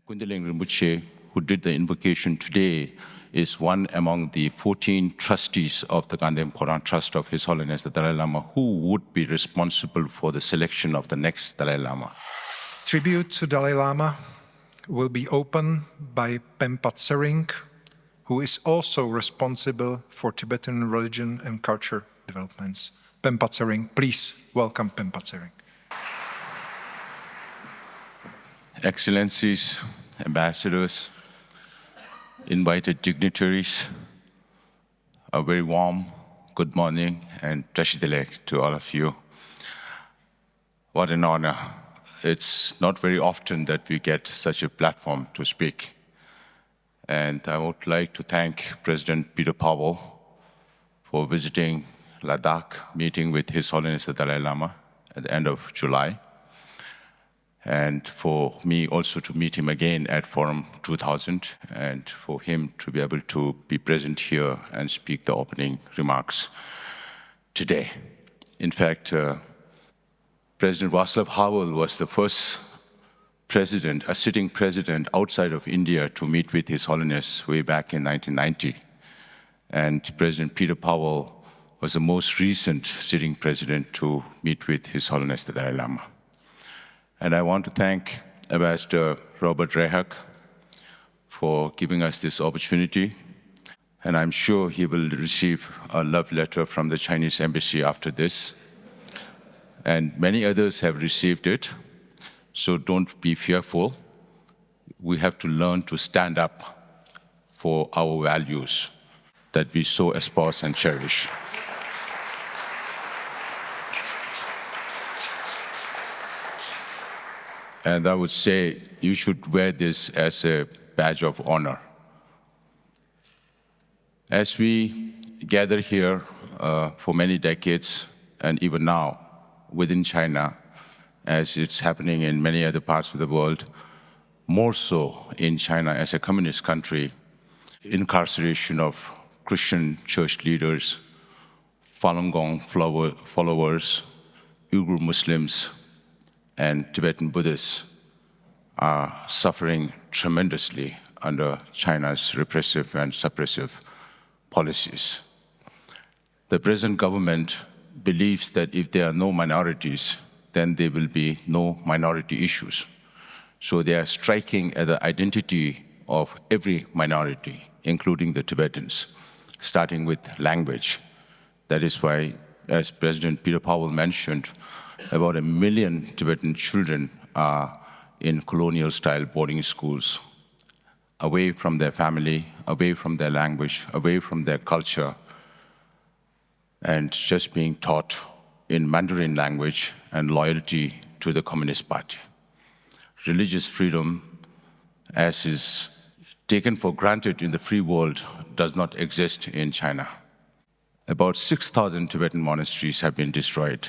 Kundalini Rinpoche, who did the invocation today, is one among the 14 trustees of the Gandham Koran Trust of His Holiness the Dalai Lama, who would be responsible for the selection of the next Dalai Lama. Tribute to Dalai Lama will be opened by Penpa Tsering, who is also responsible for Tibetan religion and culture developments. Penpa Tsering, please welcome Penpa Tsering. Excellencies, ambassadors, invited dignitaries, a very warm good morning and Tashidilek to all of you. What an honor. It's not very often that we get such a platform to speak. And I would like to thank President Peter Powell for visiting Ladakh, meeting with His Holiness the Dalai Lama at the end of July. And for me also to meet him again at Forum 2000, and for him to be able to be present here and speak the opening remarks today. In fact, President Václav Havel was the first president, a sitting president outside of India to meet with His Holiness way back in 1990. And President Peter Powell was the most recent sitting president to meet with His Holiness the Dalai Lama. And I want to thank Ambassador Robert Rehak for giving us this opportunity. And I'm sure he will receive a love letter from the Chinese embassy after this. And many others have received it, so don't be fearful. We have to learn to stand up for our values that we so espouse and cherish. And I would say you should wear this as a badge of honor. As we gather here for many decades, and even now within China, as it's happening in many other parts of the world, more so in China as a communist country, incarceration of Christian church leaders, Falun Gong followers, Uyghur Muslims, and Tibetan Buddhists are suffering tremendously under China's repressive and suppressive policies. The present government believes that if there are no minorities, then there will be no minority issues. So they are striking at the identity of every minority, including the Tibetans, starting with language. That is why, as President Peter Powell mentioned, about 1 million Tibetan children are in colonial-style boarding schools, away from their family, away from their language, away from their culture, and just being taught in Mandarin language and loyalty to the Communist Party. Religious freedom, as is taken for granted in the free world, does not exist in China. About 6,000 Tibetan monasteries have been destroyed.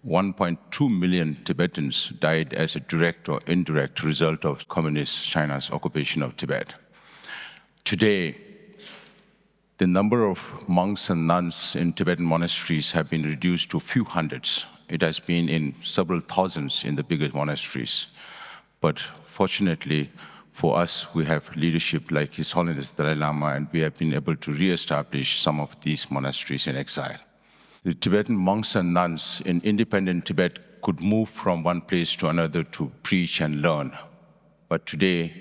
1.2 million Tibetans died as a direct or indirect result of Communist China's occupation of Tibet. Today, the number of monks and nuns in Tibetan monasteries have been reduced to a few hundreds. It has been in several thousands in the bigger monasteries. But fortunately for us, we have leadership like His Holiness Dalai Lama, and we have been able to re-establish some of these monasteries in exile. The Tibetan monks and nuns in independent Tibet could move from one place to another to preach and learn. But today,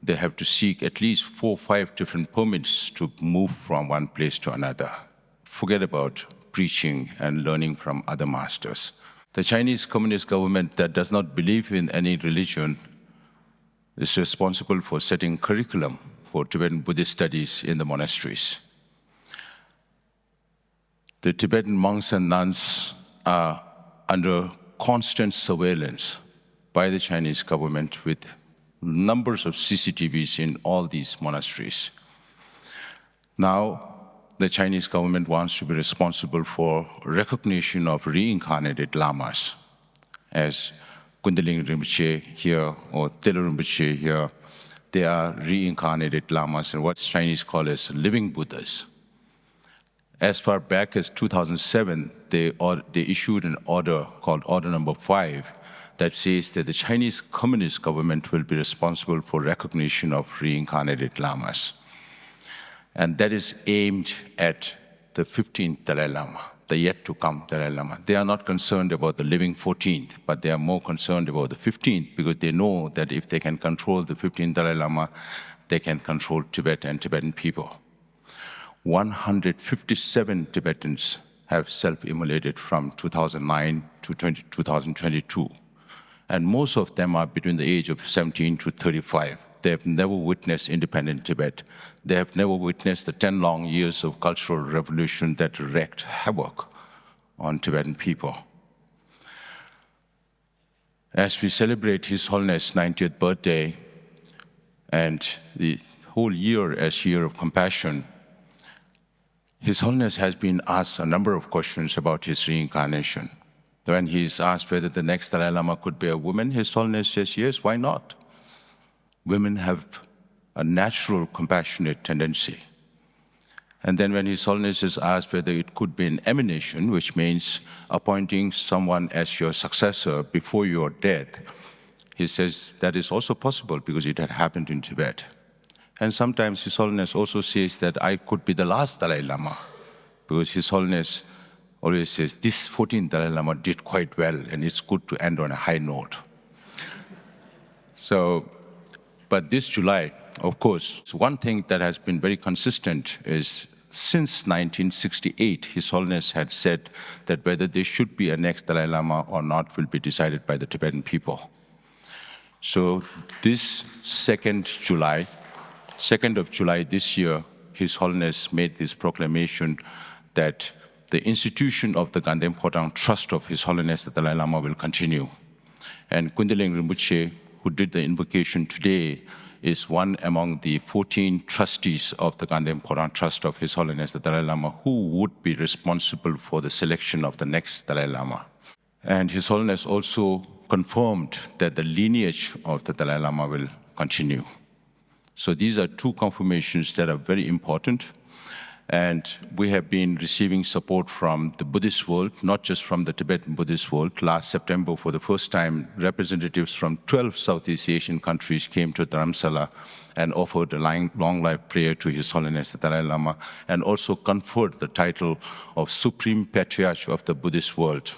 they have to seek at least 4 or 5 different permits to move from one place to another. Forget about preaching and learning from other masters. The Chinese Communist government that does not believe in any religion is responsible for setting curriculum for Tibetan Buddhist studies in the monasteries. The Tibetan monks and nuns are under constant surveillance by the Chinese government with numbers of CCTVs in all these monasteries. Now, the Chinese government wants to be responsible for recognition of reincarnated lamas, as Kundalini Rinpoche here or Telo Rinpoche here. They are reincarnated lamas and what Chinese call as living Buddhas. As far back as 2007, they issued an order called Order Number 5 that says that the Chinese Communist government will be responsible for recognition of reincarnated lamas. And that is aimed at the 15th Dalai Lama, the yet-to-come Dalai Lama. They are not concerned about the living 14th, but they are more concerned about the 15th, because they know that if they can control the 15th Dalai Lama, they can control Tibet and Tibetan people. 157 Tibetans have self-immolated from 2009 to 2022. And most of them are between the age of 17 to 35. They have never witnessed independent Tibet. They have never witnessed the 10 long years of cultural revolution that wreaked havoc on Tibetan people. As we celebrate His Holiness' 90th birthday and the whole year as Year of Compassion, His Holiness has been asked a number of questions about his reincarnation. When he is asked whether the next Dalai Lama could be a woman, His Holiness says, yes, why not? Women have a natural compassionate tendency. And then when His Holiness is asked whether it could be an emanation, which means appointing someone as your successor before your death, he says that is also possible because it had happened in Tibet. And sometimes His Holiness also says that I could be the last Dalai Lama, because His Holiness always says, this 14th Dalai Lama did quite well, and it's good to end on a high note. But this July, of course, one thing that has been very consistent is since 1968, His Holiness had said that whether there should be a next Dalai Lama or not will be decided by the Tibetan people. So this 2nd of July this year, His Holiness made this proclamation that the institution of the Gandhem Khodang Trust of His Holiness the Dalai Lama will continue. And Kundaleng Rinpoche, who did the invocation today, is one among the 14 trustees of the Gandhem Khodang Trust of His Holiness the Dalai Lama, who would be responsible for the selection of the next Dalai Lama. And His Holiness also confirmed that the lineage of the Dalai Lama will continue. So these are two confirmations that are very important. And we have been receiving support from the Buddhist world, not just from the Tibetan Buddhist world. Last September, for the first time, representatives from 12 Southeast Asian countries came to Dharamsala and offered a long life prayer to His Holiness the Dalai Lama, and also conferred the title of Supreme Patriarch of the Buddhist world.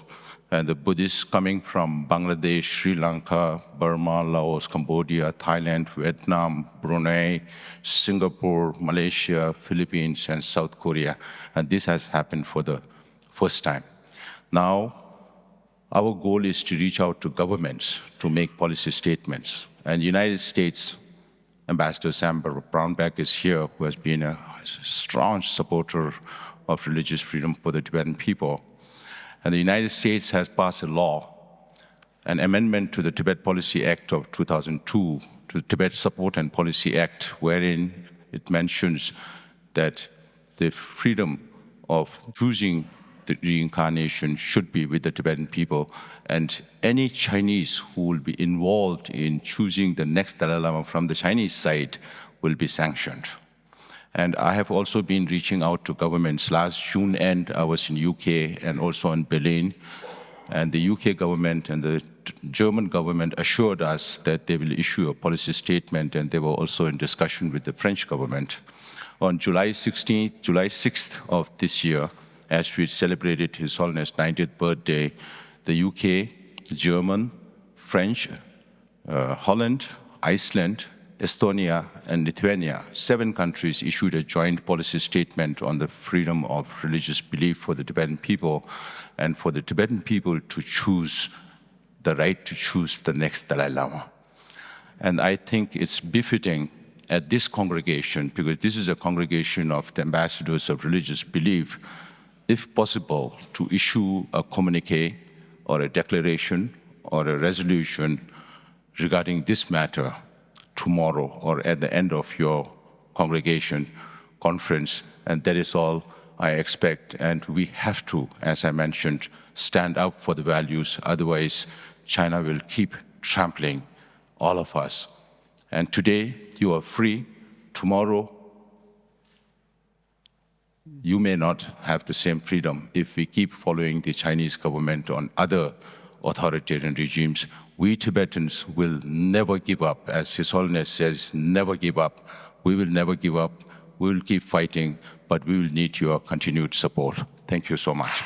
And the Buddhists coming from Bangladesh, Sri Lanka, Burma, Laos, Cambodia, Thailand, Vietnam, Brunei, Singapore, Malaysia, Philippines, and South Korea. And this has happened for the first time. Now, our goal is to reach out to governments to make policy statements. And United States Ambassador Sam Brownback is here, who has been a strong supporter of religious freedom for the Tibetan people. And the United States has passed a law, an amendment to the Tibet Policy Act of 2002, to the Tibet Support and Policy Act, wherein it mentions that the freedom of choosing the reincarnation should be with the Tibetan people, and any Chinese who will be involved in choosing the next Dalai Lama from the Chinese side will be sanctioned. And I have also been reaching out to governments. Last June end, I was in UK and also in Berlin. And the UK government and the German government assured us that they will issue a policy statement, and they were also in discussion with the French government. On July 6th of this year, as we celebrated His Holiness' 90th birthday, the UK, German, French, Holland, Iceland, Estonia, and Lithuania, 7 countries issued a joint policy statement on the freedom of religious belief for the Tibetan people, and for the Tibetan people to choose the right to choose the next Dalai Lama. And I think it's befitting at this congregation, because this is a congregation of the ambassadors of religious belief, if possible, to issue a communique or a declaration or a resolution regarding this matter tomorrow or at the end of your congregation conference. And that is all I expect. And we have to, as I mentioned, stand up for the values. Otherwise, China will keep trampling all of us. And today, you are free. Tomorrow, you may not have the same freedom if we keep following the Chinese government on other authoritarian regimes. we Tibetans will never give up. As His Holiness says, never give up. We will never give up. We will keep fighting, but we will need your continued support. Thank you so much.